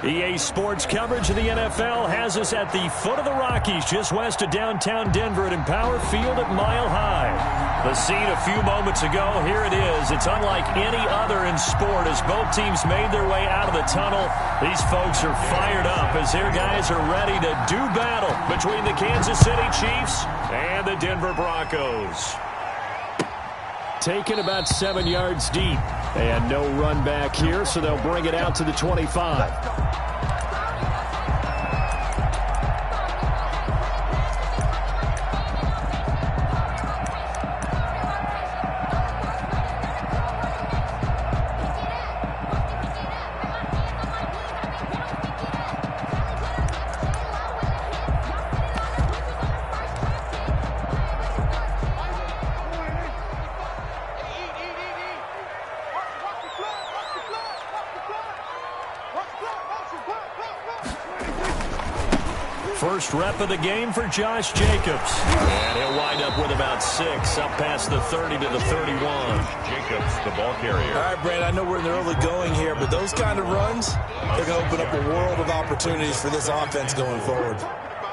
EA Sports coverage of the NFL has us at the foot of the Rockies, just west of downtown Denver at Empower Field at Mile High. The scene a few moments ago, here it is. It's unlike any other in sport as both teams made their way out of the tunnel. These folks are fired up as their guys are ready to do battle between the Kansas City Chiefs and the Denver Broncos. Taken about 7 yards deep. And no run back here, so they'll bring it out to the 25. First rep of the game for Josh Jacobs. And he'll wind up with about 6, up past the 30 to the 31. Jacobs, the ball carrier. All right, Brad, I know we're in the early going here, but those kind of runs, they're going to open up a world of opportunities for this offense going forward.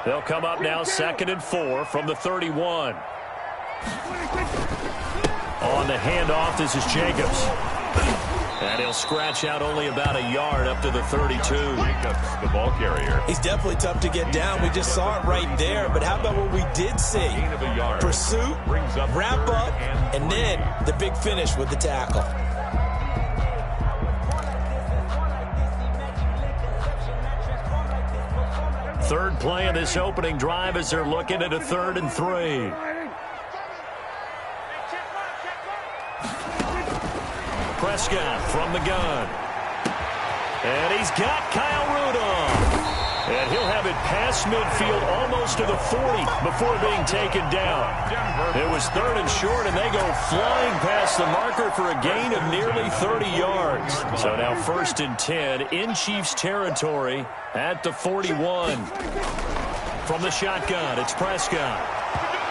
They'll come up now 2nd and 4 from the 31. On the handoff, this is Jacobs. And he'll scratch out only about a yard up to the 32. Jacobs, the ball carrier. He's definitely tough to get down. We just saw it right there. But how about what we did see? Pursuit, wrap up, and then the big finish with the tackle. Third play of this opening drive as they're looking at a 3rd and 3. Prescott from the gun. And he's got Kyle Rudolph. And he'll have it past midfield almost to the 40 before being taken down. It was 3rd and short, and they go flying past the marker for a gain of nearly 30 yards. So now 1st and 10 in Chiefs territory at the 41. From the shotgun, it's Prescott.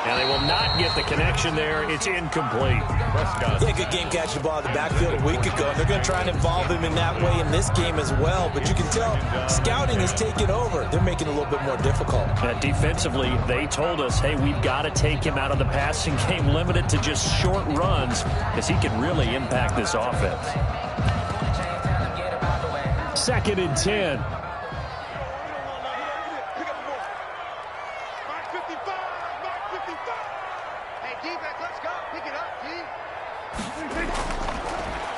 And they will not get the connection there. It's incomplete. Prescott. Yeah, good game catching the ball in the backfield a week ago. They're going to try and involve him in that way in this game as well. But you can tell scouting has taken over. They're making it a little bit more difficult. Defensively, they told us, hey, we've got to take him out of the passing game, limited to just short runs, because he can really impact this offense. 2nd and 10.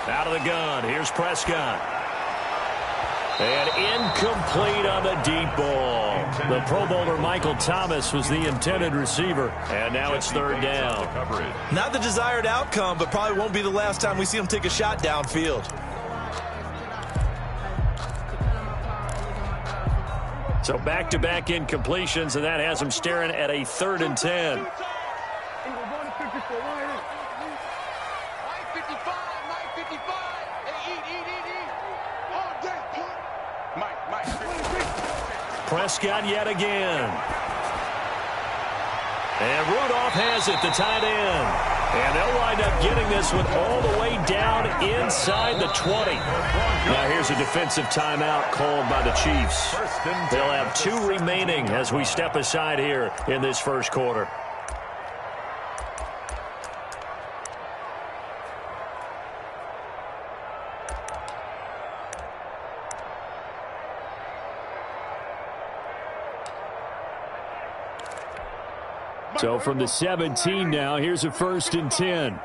Out of the gun, here's Prescott. And incomplete on the deep ball. The Pro Bowler Michael Thomas was the intended receiver. And now it's 3rd down. Not the desired outcome, but probably won't be the last time we see him take a shot downfield. So back-to-back incompletions, and that has him staring at a 3rd and 10. Prescott yet again. And Rudolph has it, the tight end. And they'll wind up getting this one all the way down inside the 20. Now here's a defensive timeout called by the Chiefs. They'll have 2 remaining as we step aside here in this first quarter. So from the 17 now, here's a 1st and 10.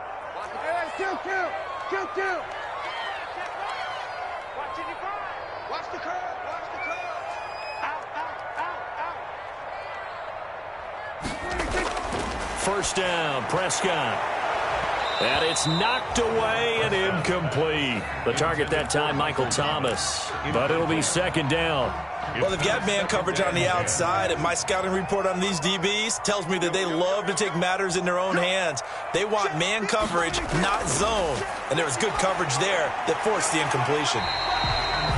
First down, Prescott. And it's knocked away and incomplete. The target that time, Michael Thomas. But it'll be 2nd down. Well, they've got man coverage on the outside, and my scouting report on these DBs tells me that they love to take matters in their own hands. They want man coverage, not zone. And there was good coverage there that forced the incompletion.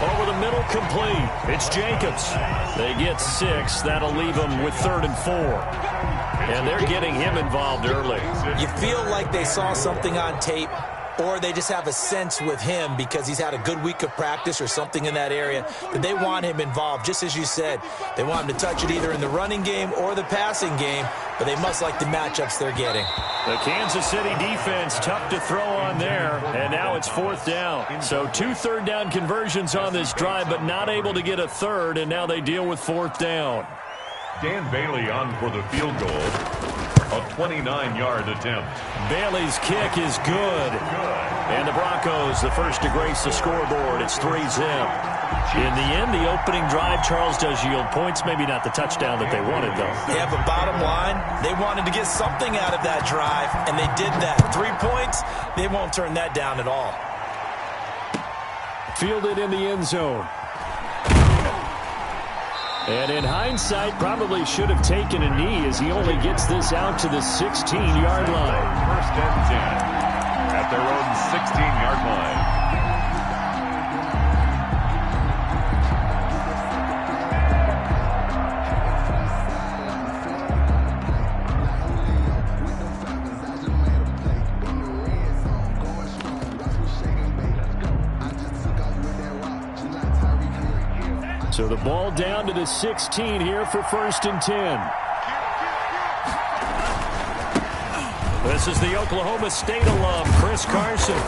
Over the middle, complete. It's Jacobs. They get 6. That'll leave them with 3rd and 4. And they're getting him involved early. You feel like they saw something on tape or they just have a sense with him because he's had a good week of practice or something in that area that they want him involved. Just as you said, they want him to touch it either in the running game or the passing game, but they must like the matchups they're getting. The Kansas City defense tough to throw on there, and now it's 4th down. So 2 third-down conversions on this drive, but not able to get a third, and now they deal with 4th down. Dan Bailey on for the field goal. A 29-yard attempt. Bailey's kick is good. And the Broncos, the first to grace the scoreboard. It's 3-zip. In the end, the opening drive, Charles, does yield points. Maybe not the touchdown that they wanted, though. Yeah, but bottom line, they wanted to get something out of that drive, and they did that. 3 points, they won't turn that down at all. Fielded in the end zone. And in hindsight, probably should have taken a knee as he only gets this out to the 16-yard line. 1st and 10 at their own 16-yard line. So the ball down to the 16 here for 1st and 10. This is the Oklahoma State alum, Chris Carson.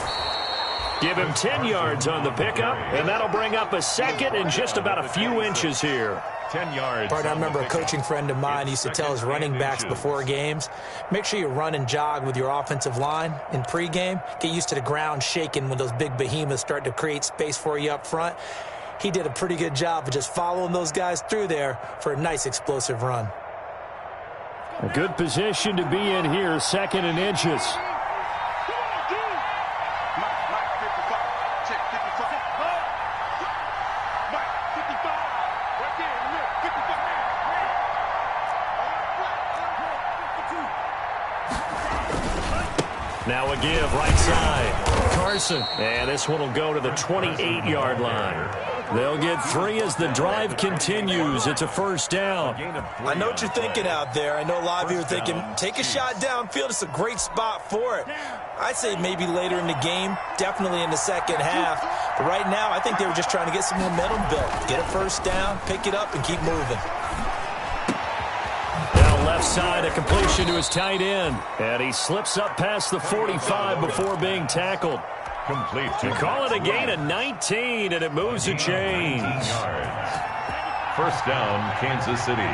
Give him 10 yards on the pickup, and that'll bring up a second and just about a few inches here. 10 yards. I remember a coaching friend of mine used to tell his running backs before games, make sure you run and jog with your offensive line in pregame. Get used to the ground shaking when those big behemoths start to create space for you up front. He did a pretty good job of just following those guys through there for a nice explosive run. A good position to be in here, 2nd and inches. Now a give, right side. Carson. And this one will go to the 28-yard line. They'll get 3 as the drive continues. It's a 1st down. I know what you're thinking out there. I know a lot of you are thinking, take a shot downfield. It's a great spot for it. I'd say maybe later in the game, definitely in the second half. But right now, I think they were just trying to get some momentum built. Get a 1st down, pick it up, and keep moving. Now left side, a completion to his tight end. And he slips up past the 45 before being tackled. Complete. They call it a gain of 19, and it moves the chains. 1st down, Kansas City.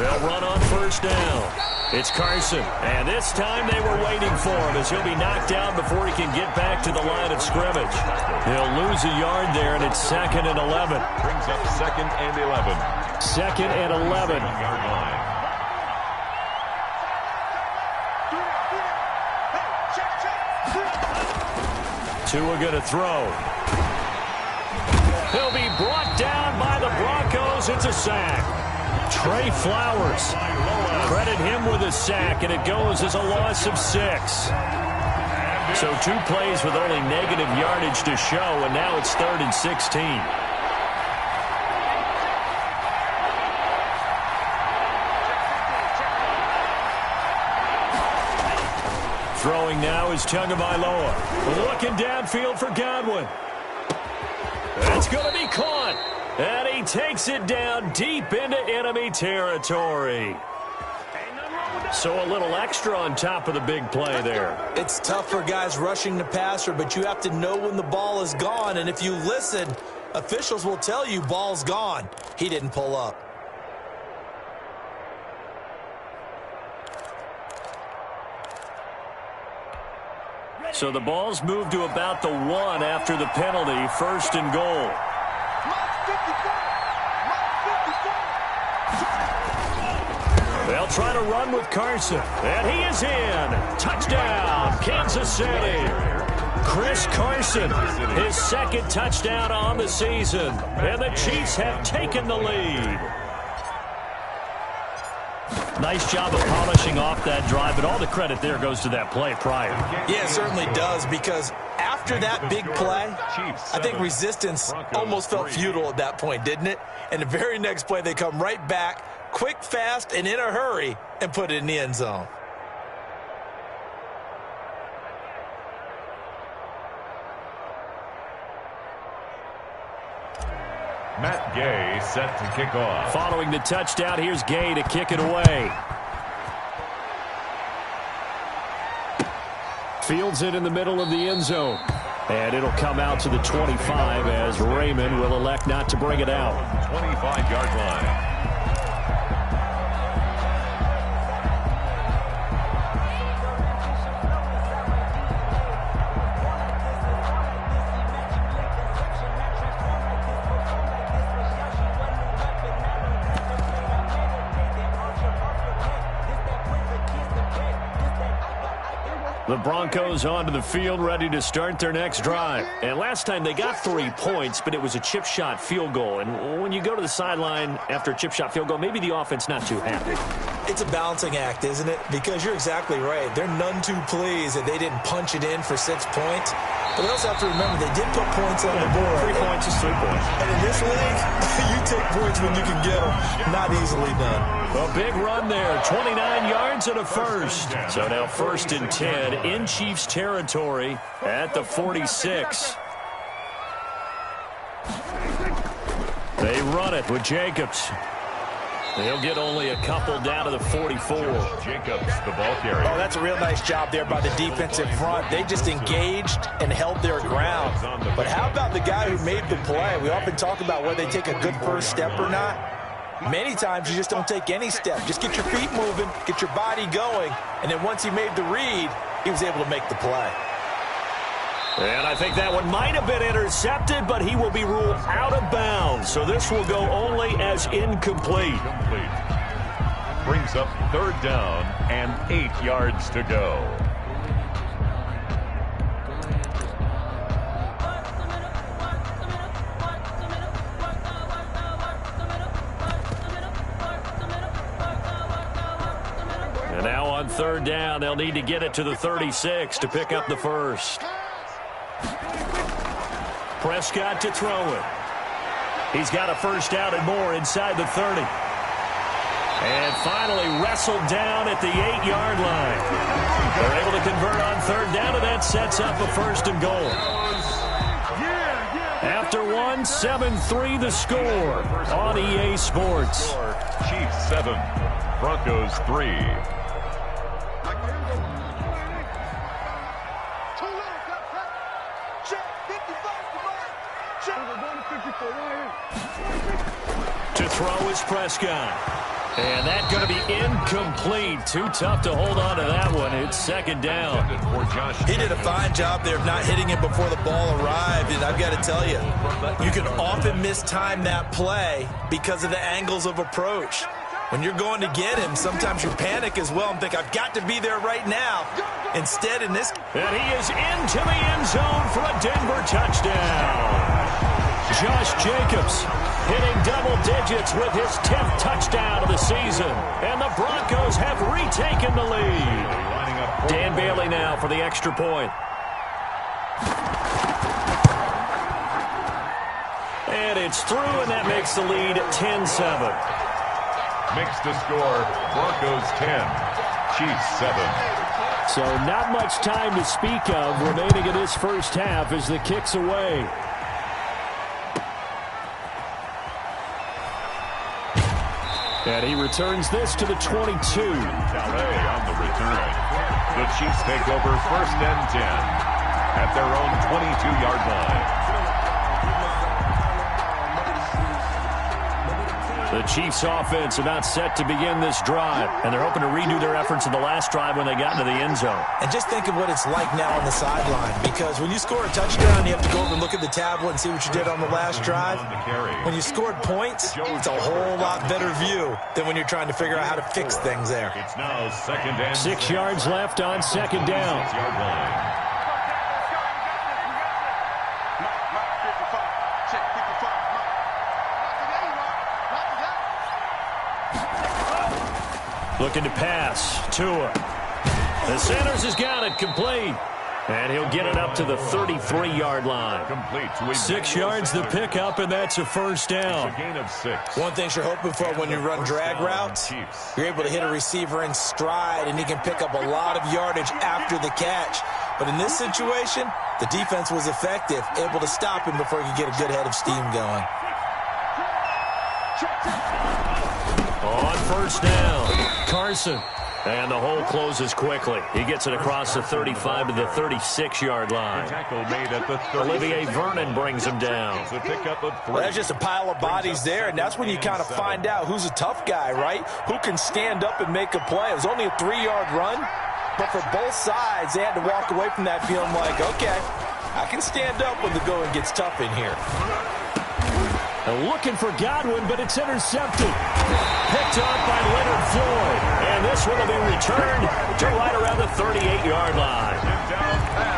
They'll run on 1st down. It's Carson, and this time they were waiting for him as he'll be knocked down before he can get back to the line of scrimmage. He'll lose a yard there, and it's 2nd and 11. Brings up 2nd and 11. 2nd and 11. Yard line. Tua going to throw. He'll be brought down by the Broncos. It's a sack. Trey Flowers. Credit him with a sack, and it goes as a loss of 6. So 2 plays with only negative yardage to show, and now it's 3rd and 16. Throwing now is Tagovailoa. Looking downfield for Godwin. That's going to be caught. And he takes it down deep into enemy territory. So a little extra on top of the big play there. It's tough for guys rushing the passer, but you have to know when the ball is gone. And if you listen, officials will tell you ball's gone. He didn't pull up. So the ball's moved to about the 1 after the penalty, 1st and goal. They'll try to run with Carson, and he is in. Touchdown, Kansas City. Chris Carson, his 2nd touchdown on the season, and the Chiefs have taken the lead. Nice job of polishing off that drive, but all the credit there goes to that play prior. Yeah, it certainly does, because after that big play, I think resistance almost felt futile at that point, didn't it? And the very next play, they come right back, quick, fast, and in a hurry, and put it in the end zone. Matt Gay set to kick off. Following the touchdown, here's Gay to kick it away. Fields it in the middle of the end zone. And it'll come out to the 25 as Raymond will elect not to bring it out. 25-yard line. The Broncos onto the field, ready to start their next drive. And last time they got 3 points, but it was a chip shot field goal. And when you go to the sideline after a chip shot field goal, maybe the offense not too happy. It's a balancing act, isn't it? Because you're exactly right. They're none too pleased that they didn't punch it in for 6 points. But they also have to remember they did put points on the board. 3 points is 3 points. And in this league, you take points when you can get them. Not easily done. A big run there, 29 yards and a first. So now 1st and 10 in Chiefs territory at the 46. They run it with Jacobs. They'll get only a couple down to the 44. Jacobs, the ball carrier. Oh, that's a real nice job there by the defensive front. They just engaged and held their ground. But how about the guy who made the play? We often talk about whether they take a good first step or not. Many times you just don't take any step. Just get your feet moving, get your body going, and then once he made the read, he was able to make the play. And I think that one might have been intercepted, but he will be ruled out of bounds. So this will go only as incomplete. Brings up 3rd down and 8 yards to go. And now on 3rd down, they'll need to get it to the 36 to pick up the first. Prescott to throw it. He's got a first down and more inside the 30. And finally wrestled down at the 8-yard line. They're able to convert on 3rd down, and that sets up a 1st and goal. After 1, 7-3 the score on EA Sports. Chiefs 7, Broncos 3. To throw is Prescott. And that's going to be incomplete. Too tough to hold on to that one. It's 2nd down. He did a fine job there of not hitting it before the ball arrived. And I've got to tell you, you can often mistime that play because of the angles of approach. When you're going to get him, sometimes you panic as well and think, I've got to be there right now. Instead, in this... And he is into the end zone for a Denver touchdown. Josh Jacobs hitting double digits with his 10th touchdown of the season. And the Broncos have retaken the lead. Dan Bailey now for the extra point. And it's through, and that makes the lead 10-7. Makes the score Broncos 10, Chiefs 7. So not much time to speak of remaining in this first half as the kick's away. And he returns this to the 22. Calais on the return. The Chiefs take over 1st and 10 at their own 22-yard line. The Chiefs offense about set to begin this drive, and they're hoping to redo their efforts in the last drive when they got into the end zone. And just think of what it's like now on the sideline, because when you score a touchdown, you have to go over and look at the tablet and see what you did on the last drive. When you scored points, it's a whole lot better view than when you're trying to figure out how to fix things there. It's now 2nd and 6 yards left on 2nd down. 6-yard line. Looking to pass. Tua. The Sanders has got it complete. And he'll get it up to the 33-yard line. Complete. 6 yards the pickup, and that's a first down. It's a gain of 6. One thing you're hoping for when you run drag routes, you're able to hit a receiver in stride, and he can pick up a lot of yardage after the catch. But in this situation, the defense was effective, able to stop him before he could get a good head of steam going. On first down, Carson. And the hole closes quickly. He gets it across the 35 to the 36-yard line. Tackle made at the 36. Olivier Vernon brings him down. It's a pickup of 3. Well, that's just a pile of bodies there, and that's when you kind of find out who's a tough guy, right? Who can stand up and make a play. It was only a 3-yard run, but for both sides, they had to walk away from that feeling like, okay, I can stand up when the going gets tough in here. Looking for Godwin, but it's intercepted. Picked up by Leonard Floyd. And this one will be returned to right around the 38-yard line.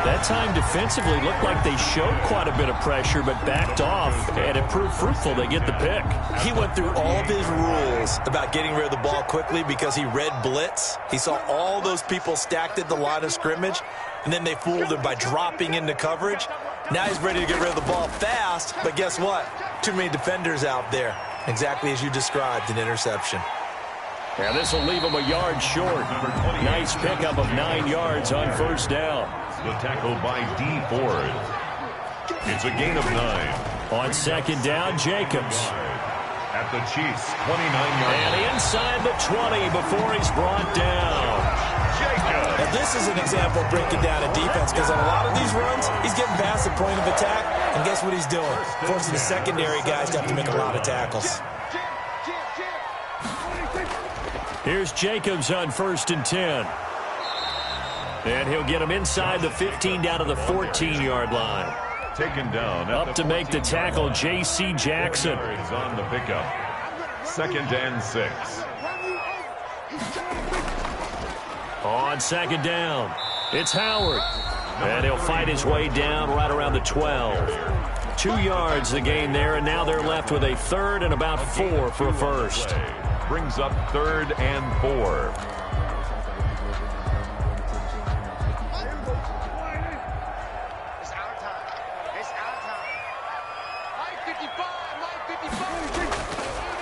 That time defensively looked like they showed quite a bit of pressure, but backed off, and it proved fruitful. They get the pick. He went through all of his rules about getting rid of the ball quickly because he read blitz. He saw all those people stacked at the line of scrimmage, and then they fooled him by dropping into coverage. Now he's ready to get rid of the ball fast, but guess what? Too many defenders out there. Exactly as you described, an interception. And this will leave him a yard short. Nice pickup of 9 yards on first down. The tackle by D. Ford. It's a gain of 9. On second down, Jacobs. At the Chiefs, 29-yard line. And inside the 20 before he's brought down. Jacobs. Now this is an example of breaking down a defense because on a lot of these runs, he's getting past the point of attack, and guess what he's doing? Forcing the secondary guys to have to make a lot of tackles. Here's Jacobs on first and 10. And he'll get him inside the 15 down to the 14-yard line. Taken down. Up to make the tackle, J.C. Jackson. Is on the pickup. 2nd and 6. On second down, it's Howard. And he'll fight his way down right around the 12. 2 yards the gain there, and now they're left with a third and about 4 for a first. Brings up 3rd and 4.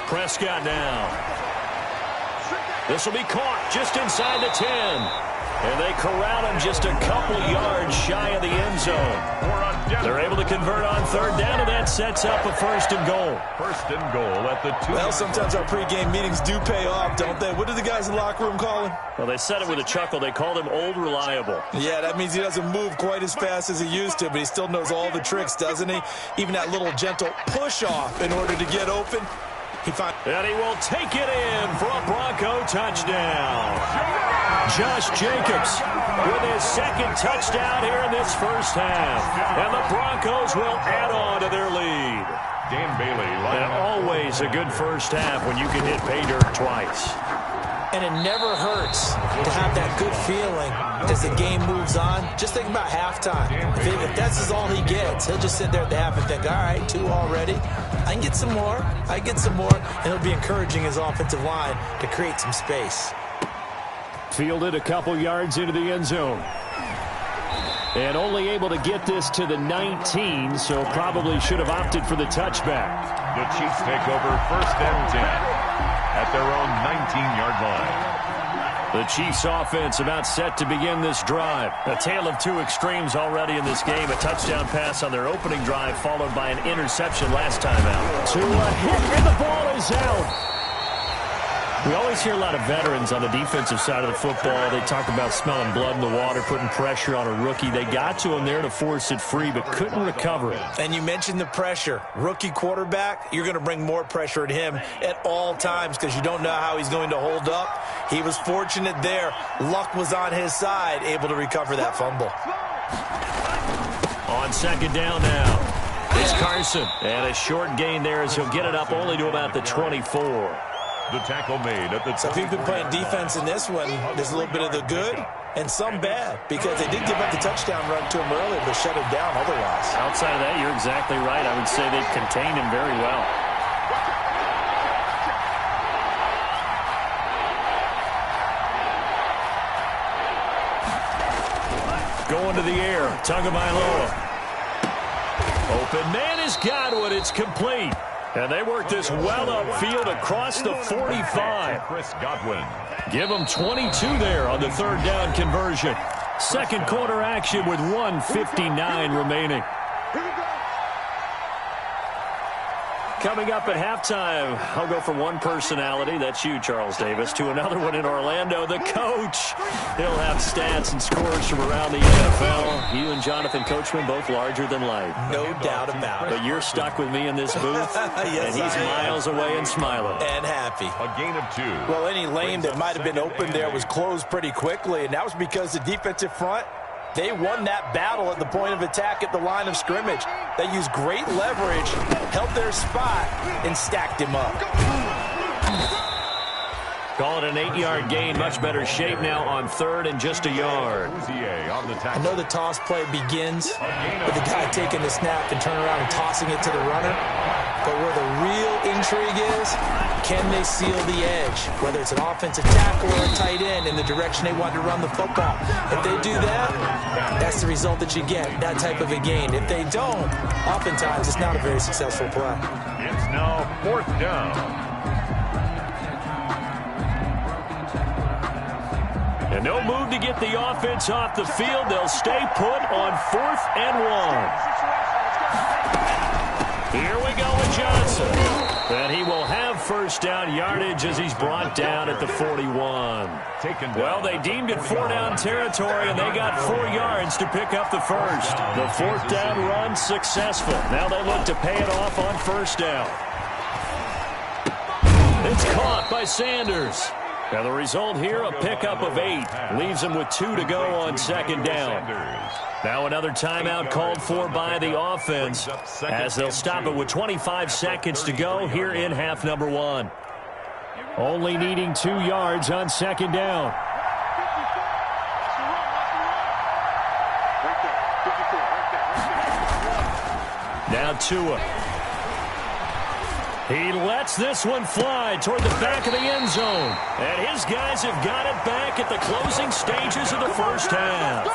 Prescott now. This will be caught just inside the 10. And they corral him just a couple yards shy of the end zone. They're able to convert on third down, and that sets up a first and goal. First and goal at the 2. Well, sometimes our pregame meetings do pay off, don't they? What do the guys in the locker room call him? Well, they said it with a chuckle. They called him Old Reliable. Yeah, that means he doesn't move quite as fast as he used to, but he still knows all the tricks, doesn't he? Even that little gentle push-off in order to get open. And he will take it in for a Bronco touchdown. Josh Jacobs with his second touchdown here in this first half. And the Broncos will add on to their lead. Dan Bailey. And always a good first half when you can hit pay dirt twice. And it never hurts to have that good feeling as the game moves on. Just think about halftime. If that's all he gets, he'll just sit there at the half and think, all right, 2 already. I can get some more. I can get some more. And he'll be encouraging his offensive line to create some space. Fielded a couple yards into the end zone. And only able to get this to the 19, so probably should have opted for the touchback. The Chiefs take over 1st and 10. At their own 19-yard line. The Chiefs offense about set to begin this drive. A tale of 2 extremes already in this game. A touchdown pass on their opening drive followed by an interception last time out. To a hit, and the ball is out. We always hear a lot of veterans on the defensive side of the football. They talk about smelling blood in the water, putting pressure on a rookie. They got to him there to force it free, but couldn't recover it. And you mentioned the pressure. Rookie quarterback, you're going to bring more pressure at him at all times because you don't know how he's going to hold up. He was fortunate there. Luck was on his side, able to recover that fumble. On second down now, it's Carson. And a short gain there as he'll get it up only to about the 24. The tackle made at the 24. So if you've been playing defense in this one, there's a little bit of the good and some bad because they did give up the touchdown run to him earlier but shut him down otherwise. Outside of that, you're exactly right. I would say they've contained him very well. Going to the air, Tagovailoa. Open man is Godwin. It's complete. And they work this well upfield across the 45. Chris Godwin. Give them 22 there on the third down conversion. Second quarter action with 1:59 remaining. Coming up at halftime, I'll go from one personality, that's you, Charles Davis, to another one in Orlando, the coach. He'll have stats and scores from around the NFL. You and Jonathan Coachman, both larger than life. No doubt about it. But you're stuck with me in this booth, yes, and he's miles away and smiling. And happy. A gain of 2. Well, any lane that might have been open there was closed pretty quickly, and that was because the defensive front, they won that battle at the point of attack at the line of scrimmage. They used great leverage, held their spot, and stacked him up. Call it an 8-yard gain. Much better shape now on 3rd and just a yard. I know the toss play begins with the guy taking the snap and turning around and tossing it to the runner. But where the real intrigue is, can they seal the edge? Whether it's an offensive tackle or a tight end in the direction they want to run the football. If they do that, that's the result that you get, that type of a gain. If they don't, oftentimes it's not a very successful play. It's now 4th down. And no move to get the offense off the field. They'll stay put on 4th and 1. Here we go with Johnson. And he will have first down yardage as he's brought down at the 41. Well, they deemed it 4-down territory, and they got 4 yards to pick up the first. The 4th down run successful. Now they look to pay it off on first down. It's caught by Sanders. Now the result here, a pickup of 8. Leaves them with 2 to go on 2nd down. Now another timeout called for by the offense as they'll stop it with 25 seconds to go here in half number 1. Only needing 2 yards on 2nd down. Now Tua. He lets this one fly toward the back of the end zone. And his guys have got it back at the closing stages of the first half.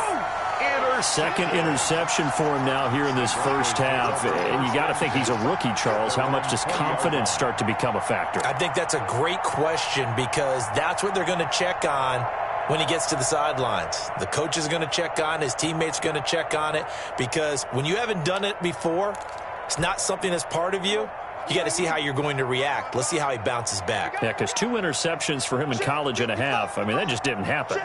Second interception for him now here in this first half. And you got to think he's a rookie, Charles. How much does confidence start to become a factor? I think that's a great question because that's what they're going to check on when he gets to the sidelines. The coach is going to check on, his teammates are going to check on it, because when you haven't done it before, it's not something that's part of you. You got to see how you're going to react. Let's see how he bounces back. Yeah, because 2 interceptions for him in college and a half. I mean, that just didn't happen.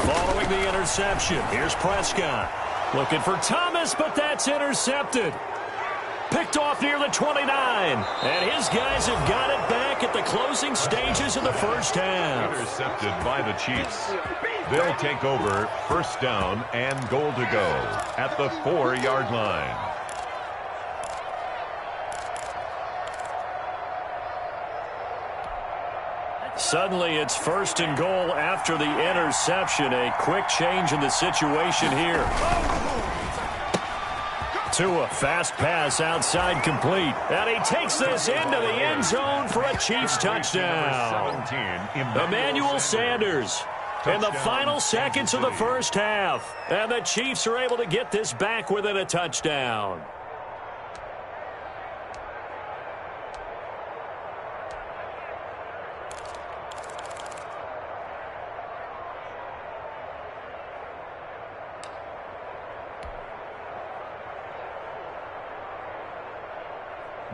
Following the interception, here's Prescott. Looking for Thomas, but that's intercepted. Picked off near the 29. And his guys have got it back at the closing stages of the first half. Intercepted by the Chiefs. They'll take over first down and goal to go at the 4-yard line. Suddenly, it's 1st and goal after the interception. A quick change in the situation here. Tua, fast pass outside complete. And he takes this into the end zone for a Chiefs touchdown. Emmanuel Sanders in the final seconds of the first half. And the Chiefs are able to get this back within a touchdown.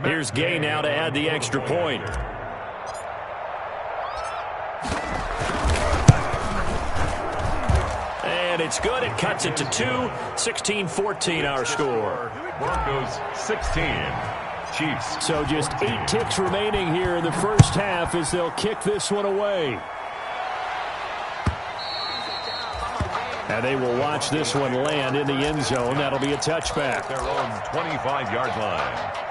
Here's Gay now to add the extra point. And it's good. It cuts it to 2. 16-14 our score. Broncos 16. Chiefs. So just 8 ticks remaining here in the first half as they'll kick this one away. And they will watch this one land in the end zone. That'll be a touchback. Their own 25-yard line.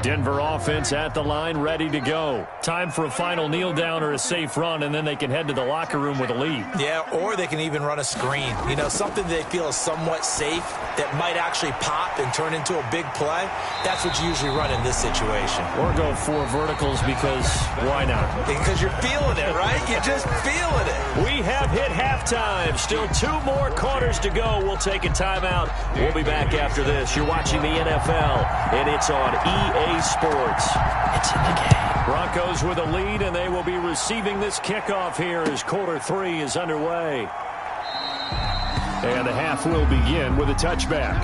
Denver offense at the line, ready to go. Time for a final kneel down or a safe run, and then they can head to the locker room with a lead. Yeah, or they can even run a screen. You know, something they feel is somewhat safe that might actually pop and turn into a big play. That's what you usually run in this situation. Or go 4 verticals because why not? Because you're feeling it, right? You're just feeling it. We have hit halftime. Still 2 more quarters to go. We'll take a timeout. We'll be back after this. You're watching the NFL, and it's on EA Sports. It's in the game. Broncos with a lead, and they will be receiving this kickoff here as quarter 3 is underway. And the half will begin with a touchback.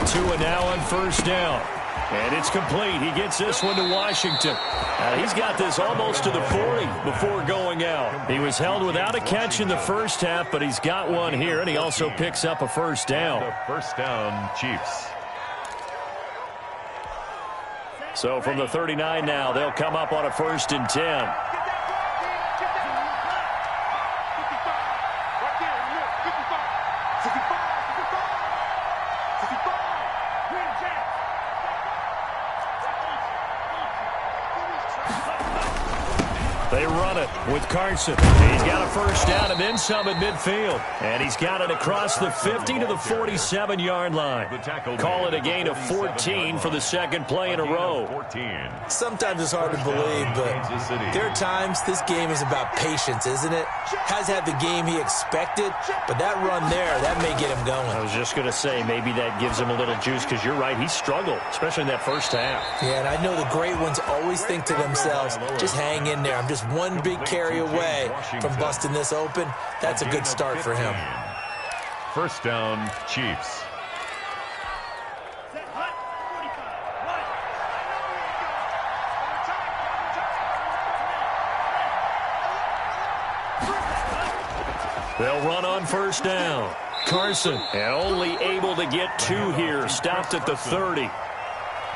Tua now on first down. And it's complete. He gets this one to Washington. He's got this almost to the 40 before going out. He was held without a catch in the first half, but he's got one here, and he also picks up a first down. The first down, Chiefs. So from the 39 now, they'll come up on a 1st and 10. They run it with Carson. He's got a first down and then some at midfield. And he's got it across the 50 to the 47-yard line. Call it a gain of 14 for the second play in a row. Sometimes it's hard to believe, but there are times this game is about patience, isn't it? Has had the game he expected, but that run there, that may get him going. I was just going to say, maybe that gives him a little juice because you're right, he struggled, especially in that first half. Yeah, and I know the great ones always think to themselves, just hang in there. I'm just one big carry away from busting this open. That's a good start for him. First down, Chiefs. They'll run on first down. Carson, and only able to get 2 here. Stopped at the 30.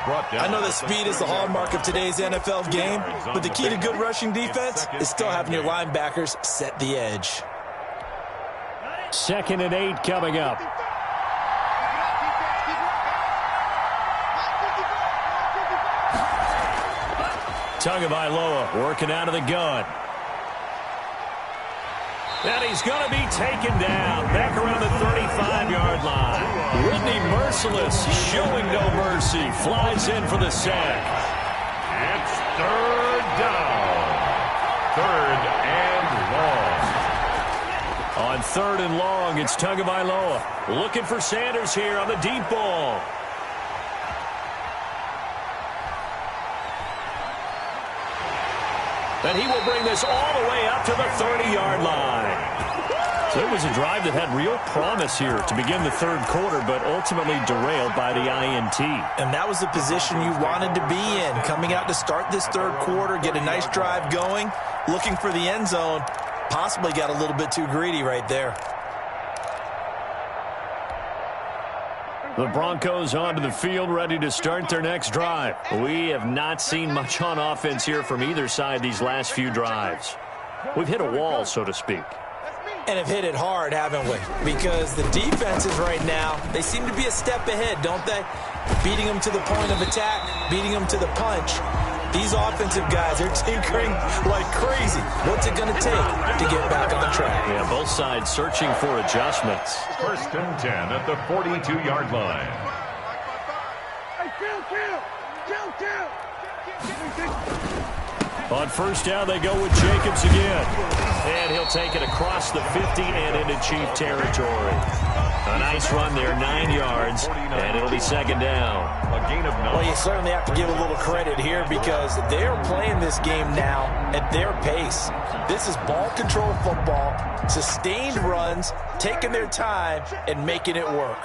I know that speed is the hallmark of today's NFL game, but the key to good rushing defense is still having your linebackers set the edge. 2nd and 8 coming up. Tagovailoa working out of the gun. And he's going to be taken down back around the 35-yard line. Whitney Merciless showing no mercy. Flies in for the sack. It's 3rd down. 3rd and long. On 3rd and long, it's Tagovailoa looking for Sanders here on the deep ball. And he will bring this all the way up to the 30-yard line. So it was a drive that had real promise here to begin the 3rd quarter, but ultimately derailed by the INT. And that was the position you wanted to be in, coming out to start this 3rd quarter, get a nice drive going, looking for the end zone. Possibly got a little bit too greedy right there. The Broncos onto the field, ready to start their next drive. We have not seen much on offense here from either side these last few drives. We've hit a wall, so to speak. And have hit it hard, haven't we? Because the defenses right now, they seem to be a step ahead, don't they? Beating them to the point of attack, beating them to the punch. These offensive guys are tinkering like crazy. What's it going to take to get back on the track? Yeah, both sides searching for adjustments. 1st and 10 at the 42-yard line. On first down, they go with Jacobs again. And he'll take it across the 50 and into Chief territory. A nice run there, 9 yards, and it'll be 2nd down. A gain of 9. Well, you certainly have to give a little credit here because they're playing this game now at their pace. This is ball control football, sustained runs, taking their time, and making it work.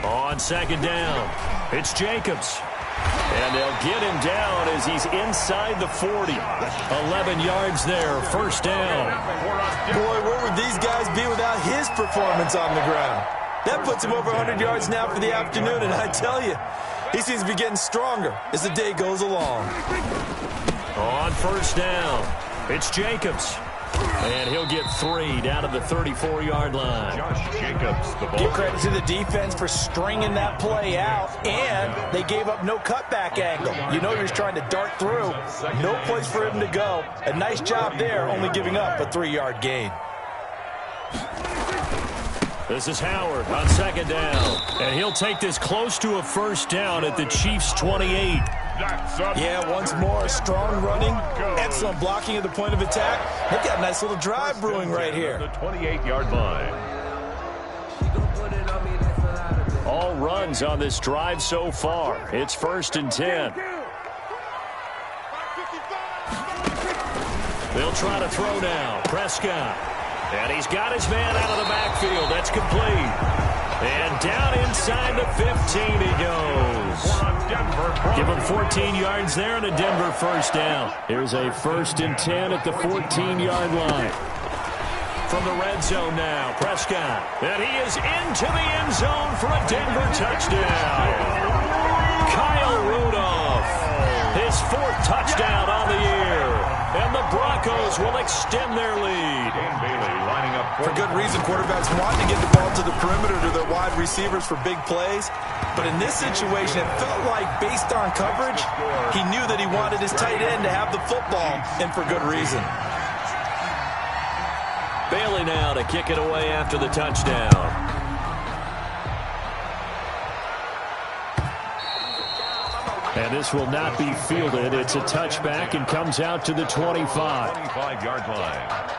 On 2nd down, it's Jacobs. And they'll get him down as he's inside the 40. 11 yards there, 1st down. Boy, where would these guys be without his performance on the ground? That puts him over 100 yards now for the afternoon, and I tell you, he seems to be getting stronger as the day goes along. On first down, it's Jacobs. And he'll get 3 down to the 34-yard line. Josh Jacobs, the ball. Give credit to the defense for stringing that play out, and they gave up no cutback angle. You know you're trying to dart through. No place for him to go. A nice job there, only giving up a 3-yard gain. This is Howard on second down. And he'll take this close to a first down at the Chiefs' 28. Yeah, once more, strong running, excellent blocking at the point of attack. Look at a nice little drive brewing right here. The 28-yard line. All runs on this drive so far. It's 1st and 10. They'll try to throw now. Prescott. And he's got his man out of the backfield. That's complete. And down inside the 15 he goes. Give him 14 yards there and a Denver first down. Here's a 1st and 10 at the 14-yard line. From the red zone now, Prescott. And he is into the end zone for a Denver touchdown. Kyle Rudolph, his 4th touchdown on the year. And the Broncos will extend their lead. Bailey lining up for good reason. Quarterbacks want to get the ball to the perimeter to their wide receivers for big plays. But in this situation, it felt like based on coverage, he knew that he wanted his tight end to have the football, and for good reason. Bailey now to kick it away after the touchdown. And this will not be fielded. It's a touchback and comes out to the 25. 25-yard line.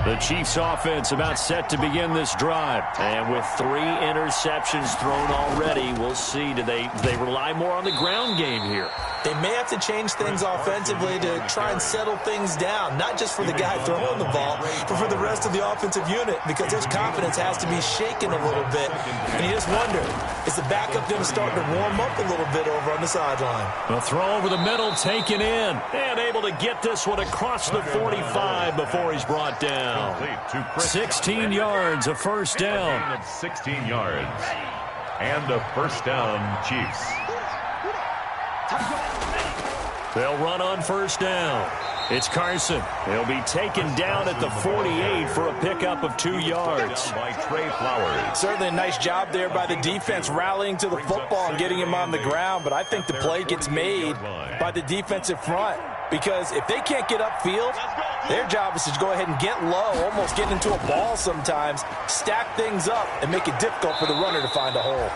The Chiefs offense about set to begin this drive. And with 3 interceptions thrown already, we'll see. Do they rely more on the ground game here? They may have to change things offensively to try and settle things down, not just for the guy throwing the ball, but for the rest of the offensive unit, because their confidence has to be shaken a little bit. And you just wonder, is the backup going to start to warm up a little bit over on the sideline? A throw over the middle, taken in, and able to get this one across the 45 before he's brought down. 16 yards, a first down. 16 yards. And a first down, Chiefs. They'll run on first down. It's Carson. He'll be taken down at the 48 for a pickup of 2 yards. By Trey Flowers. Certainly a nice job there by the defense rallying to the football and getting him on the ground, but I think the play gets made by the defensive front, because if they can't get upfield, their job is to go ahead and get low, almost get into a ball sometimes, stack things up, and make it difficult for the runner to find a hole.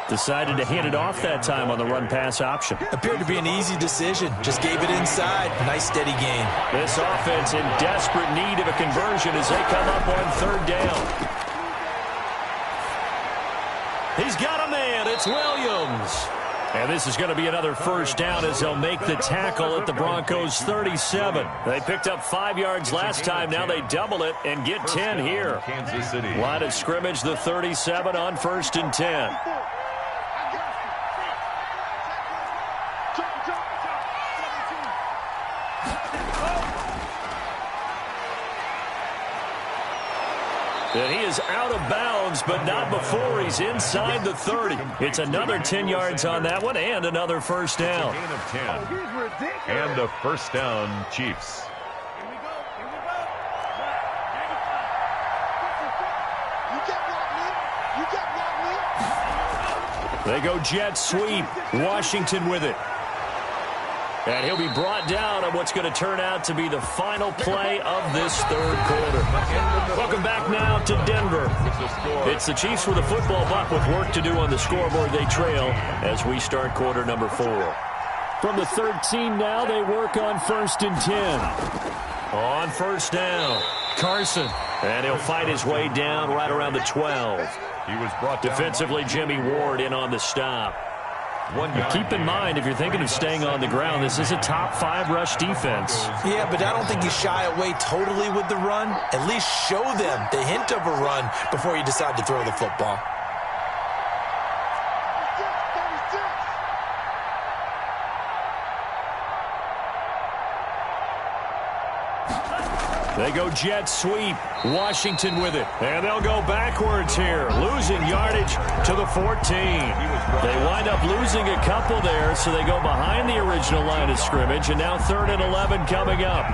Decided to hand it off that time on the run-pass option. Appeared to be an easy decision. Just gave it inside. Nice steady gain. This offense in desperate need of a conversion as they come up on 3rd down. He's got a man. It's Williams. And this is going to be another first down as they'll make the tackle at the Broncos' 37. They picked up 5 yards last time. Now they double it and get 10 here. Kansas City. Line of scrimmage, the 37 on 1st and 10. And he is out of bounds, but not before he's inside the 30. It's another 10 yards on that one and another first down. Gain of 10. And a first down, Chiefs. They go jet sweep. Washington with it. And he'll be brought down on what's going to turn out to be the final play of this 3rd quarter. Welcome back now to Denver. It's the Chiefs with a football, but with work to do on the scoreboard. They trail as we start quarter number 4. From the 13 now, they work on 1st and 10. On first down, Carson. And he'll fight his way down right around the 12. He was brought down. Defensively, Jimmy Ward in on the stop. Keep in mind, if you're thinking of staying on the ground, this is a top 5 rush defense. Yeah, but I don't think you shy away totally with the run. At least show them the hint of a run before you decide to throw the football. They go jet sweep. Washington with it. And they'll go backwards here, losing yardage to the 14. They wind up losing a couple there, so they go behind the original line of scrimmage, and now 3rd and 11 coming up.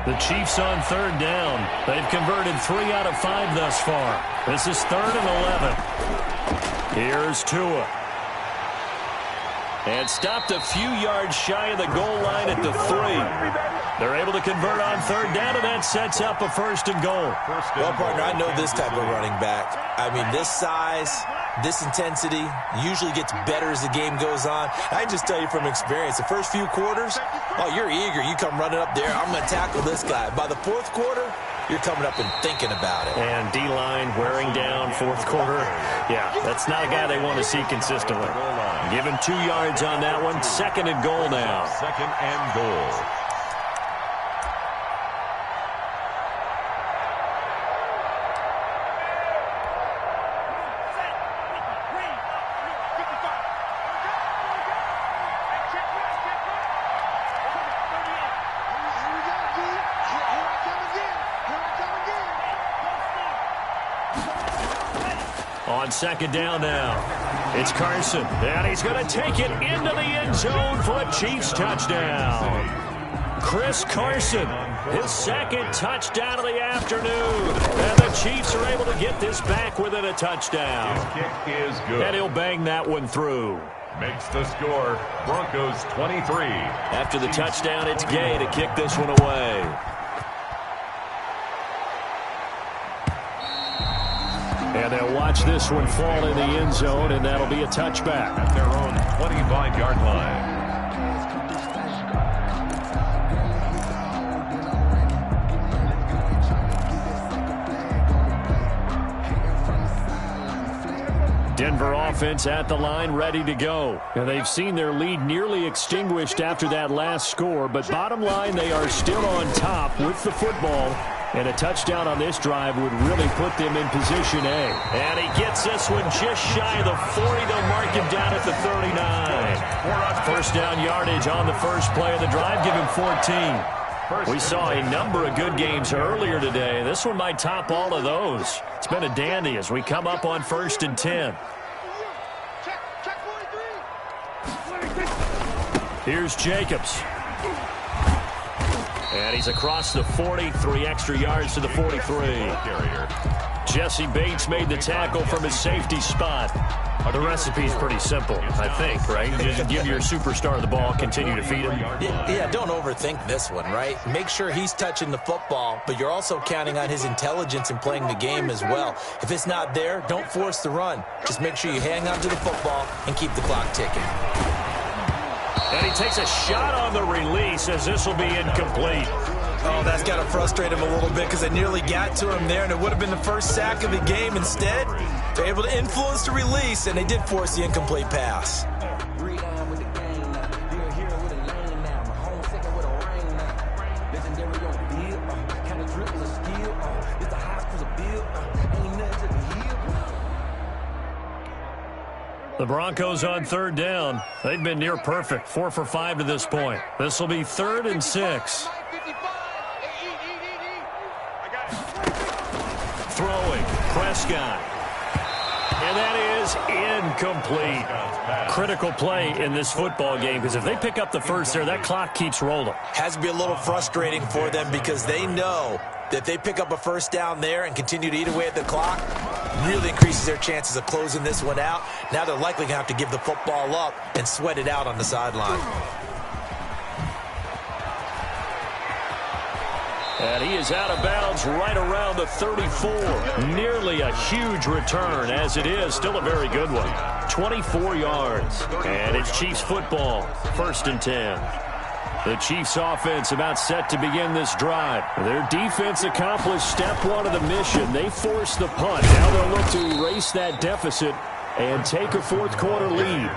The Chiefs on 3rd down. They've converted 3 out of 5 thus far. This is 3rd and 11. Here's Tua. And stopped a few yards shy of the goal line at the 3. They're able to convert on 3rd down, and that sets up a 1st and goal. Well, partner, I know this type of running back. I mean, this size, this intensity usually gets better as the game goes on. I can just tell you from experience, the first few quarters, oh, you're eager. You come running up there, I'm going to tackle this guy. By the 4th quarter, you're coming up and thinking about it. And D-line wearing down 4th quarter. Yeah, that's not a guy they want to see consistently. Given 2 yards on that one. 2nd and goal now. 2nd and goal. On 2nd down now, it's Carson, and he's going to take it into the end zone for a Chiefs touchdown. Chris Carson, his 2nd touchdown of the afternoon, and the Chiefs are able to get this back within a touchdown. His kick is good. And he'll bang that one through. Makes the score, Broncos 23. After the touchdown, it's Gay to kick this one away. And they'll watch this one fall in the end zone, and that'll be a touchback. At their own 25-yard line. Denver offense at the line, ready to go. And they've seen their lead nearly extinguished after that last score, but bottom line, they are still on top with the football. And a touchdown on this drive would really put them in position A. And he gets this one just shy of the 40. They'll mark him down at the 39. 1st down yardage on the first play of the drive. Give him 14. We saw a number of good games earlier today. This one might top all of those. It's been a dandy as we come up on 1st and 10. Here's Jacobs. And he's across the 40, 3 extra yards to the 43. Jesse Bates made the tackle from his safety spot. The recipe's pretty simple, I think, right? You just give your superstar the ball, continue to feed him. Yeah, don't overthink this one, right? Make sure he's touching the football, but you're also counting on his intelligence in playing the game as well. If it's not there, don't force the run. Just make sure you hang on to the football and keep the clock ticking. And he takes a shot on the release as this will be incomplete. Oh, that's got to frustrate him a little bit because they nearly got to him there, and it would have been the first sack of the game. Instead, they're able to influence the release, and they did force the incomplete pass. The Broncos on 3rd down. They've been near perfect, 4 for 5 to this point. This will be 3rd and 6. Throwing, Prescott. And that is incomplete. Critical play in this football game because if they pick up the first there, that clock keeps rolling. Has to be a little frustrating for them because they know that if they pick up a 1st down there and continue to eat away at the clock, really increases their chances of closing this one out. Now they're likely going to have to give the football up and sweat it out on the sideline. And he is out of bounds right around the 34. Nearly a huge return, as it is. Still a very good one. 24 yards. And it's Chiefs football. 1st and 10. The Chiefs offense about set to begin this drive. Their defense accomplished step 1 of the mission. They forced the punt. Now they'll look to erase that deficit and take a 4th quarter lead.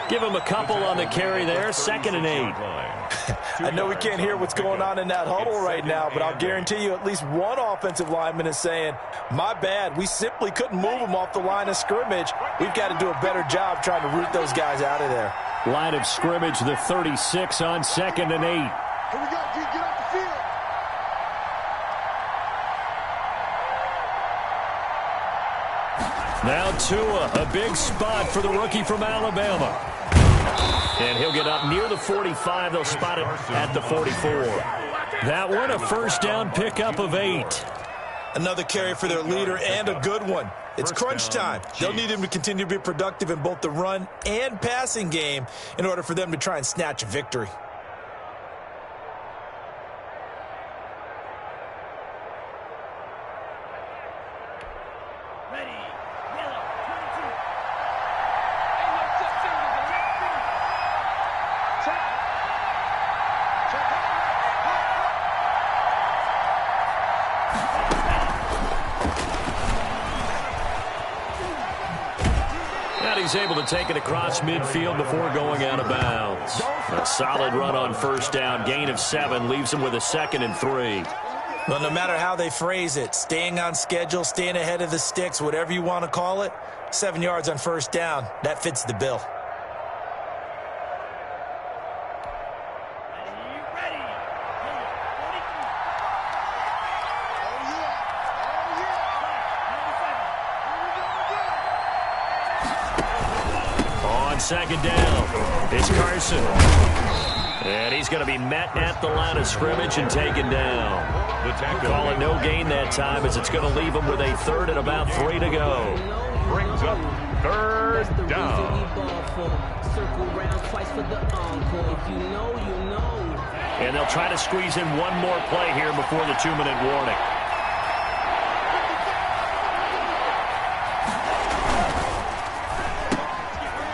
Give them a couple on the carry there. 2nd and 8. I know we can't hear what's going on in that huddle right now, but I'll guarantee you at least one offensive lineman is saying, my bad, we simply couldn't move them off the line of scrimmage. We've got to do a better job trying to root those guys out of there. Line of scrimmage, the 36 on 2nd and 8. Here we go, get off the field. Now Tua, a big spot for the rookie from Alabama. And he'll get up near the 45. They'll spot it at the 44. That one, a first down pickup of 8. Another carry for their leader and a good one. It's crunch time. They'll need him to continue to be productive in both the run and passing game in order for them to try and snatch a victory. He's able to take it across midfield before going out of bounds. A solid run on first down. Gain of 7 leaves him with a 2nd and 3. Well, no matter how they phrase it, staying on schedule, staying ahead of the sticks, whatever you want to call it, 7 yards on first down, that fits the bill. Second down. It's Carson. And he's going to be met at the line of scrimmage and taken down. Call it no gain that time as it's going to leave him with a 3rd and about 3 to go. Brings up 3rd down. And they'll try to squeeze in one more play here before the 2-minute warning.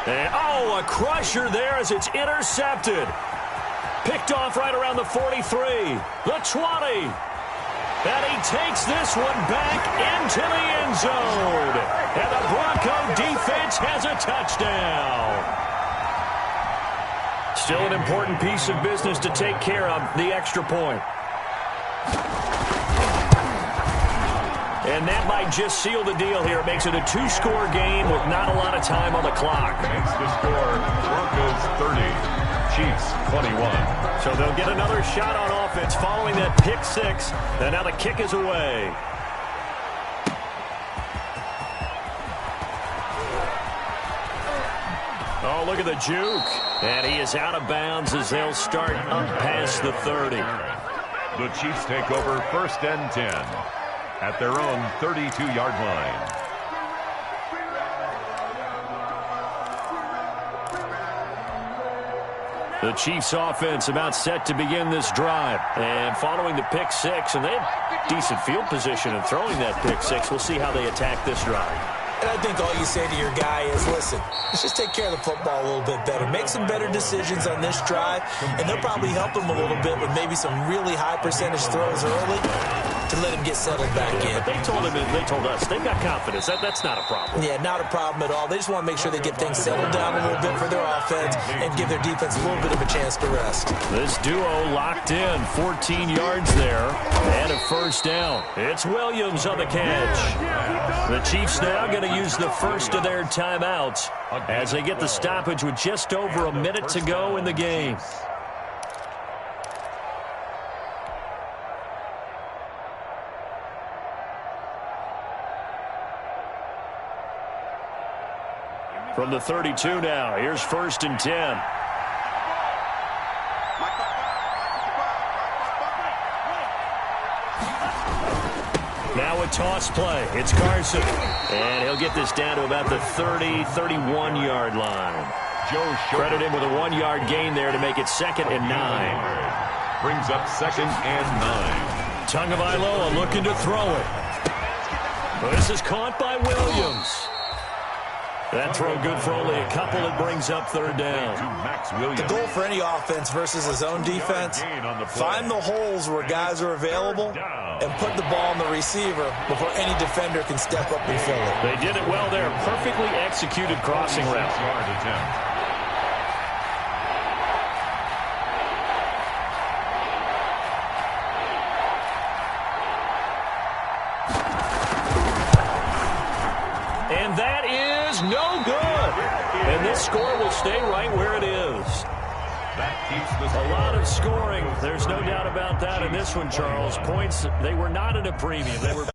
And, oh, a crusher there as it's intercepted. Picked off right around the 43, the 20. And he takes this one back into the end zone. And the Bronco defense has a touchdown. Still an important piece of business to take care of, the extra point. And that might just seal the deal here. It makes it a 2-score game with not a lot of time on the clock. Makes the score Broncos 30, Chiefs 21. So they'll get another shot on offense following that pick 6. And now the kick is away. Oh, look at the juke. And he is out of bounds as they'll start up past the 30. The Chiefs take over 1st and 10. At their own 32-yard line. The Chiefs offense about set to begin this drive. And following the pick 6, and they have decent field position in throwing that pick 6. We'll see how they attack this drive. And I think all you say to your guy is, listen, let's just take care of the football a little bit better. Make some better decisions on this drive, and they'll probably help him a little bit with maybe some really high percentage throws early to let him get settled back in. But they told us they've got confidence. That's not a problem. Yeah, not a problem at all. They just want to make sure they get things settled down a little bit for their offense and give their defense a little bit of a chance to rest. This duo locked in, 14 yards there, and a first down. It's Williams on the catch. The Chiefs now going to use the first of their timeouts as they get the stoppage with just over a minute to go in the game. From the 32 now, here's 1st and 10. Now a toss play. It's Carson. And he'll get this down to about the 30, 31-yard line. Credit him with a 1-yard gain there to make it 2nd and 9. Brings up 2nd and 9. Tagovailoa looking to throw it. Well, this is caught by Williams. That throw good for only a couple. It brings up 3rd down. The goal for any offense versus his own defense, find the holes where guys are available and put the ball on the receiver before any defender can step up and fill it. They did it well there. Perfectly executed crossing route. And that is no good. And this score will stay right where it is. That keeps the score. A lot of scoring. There's no doubt about that in this one, Charles. Points, they were not at a premium. They were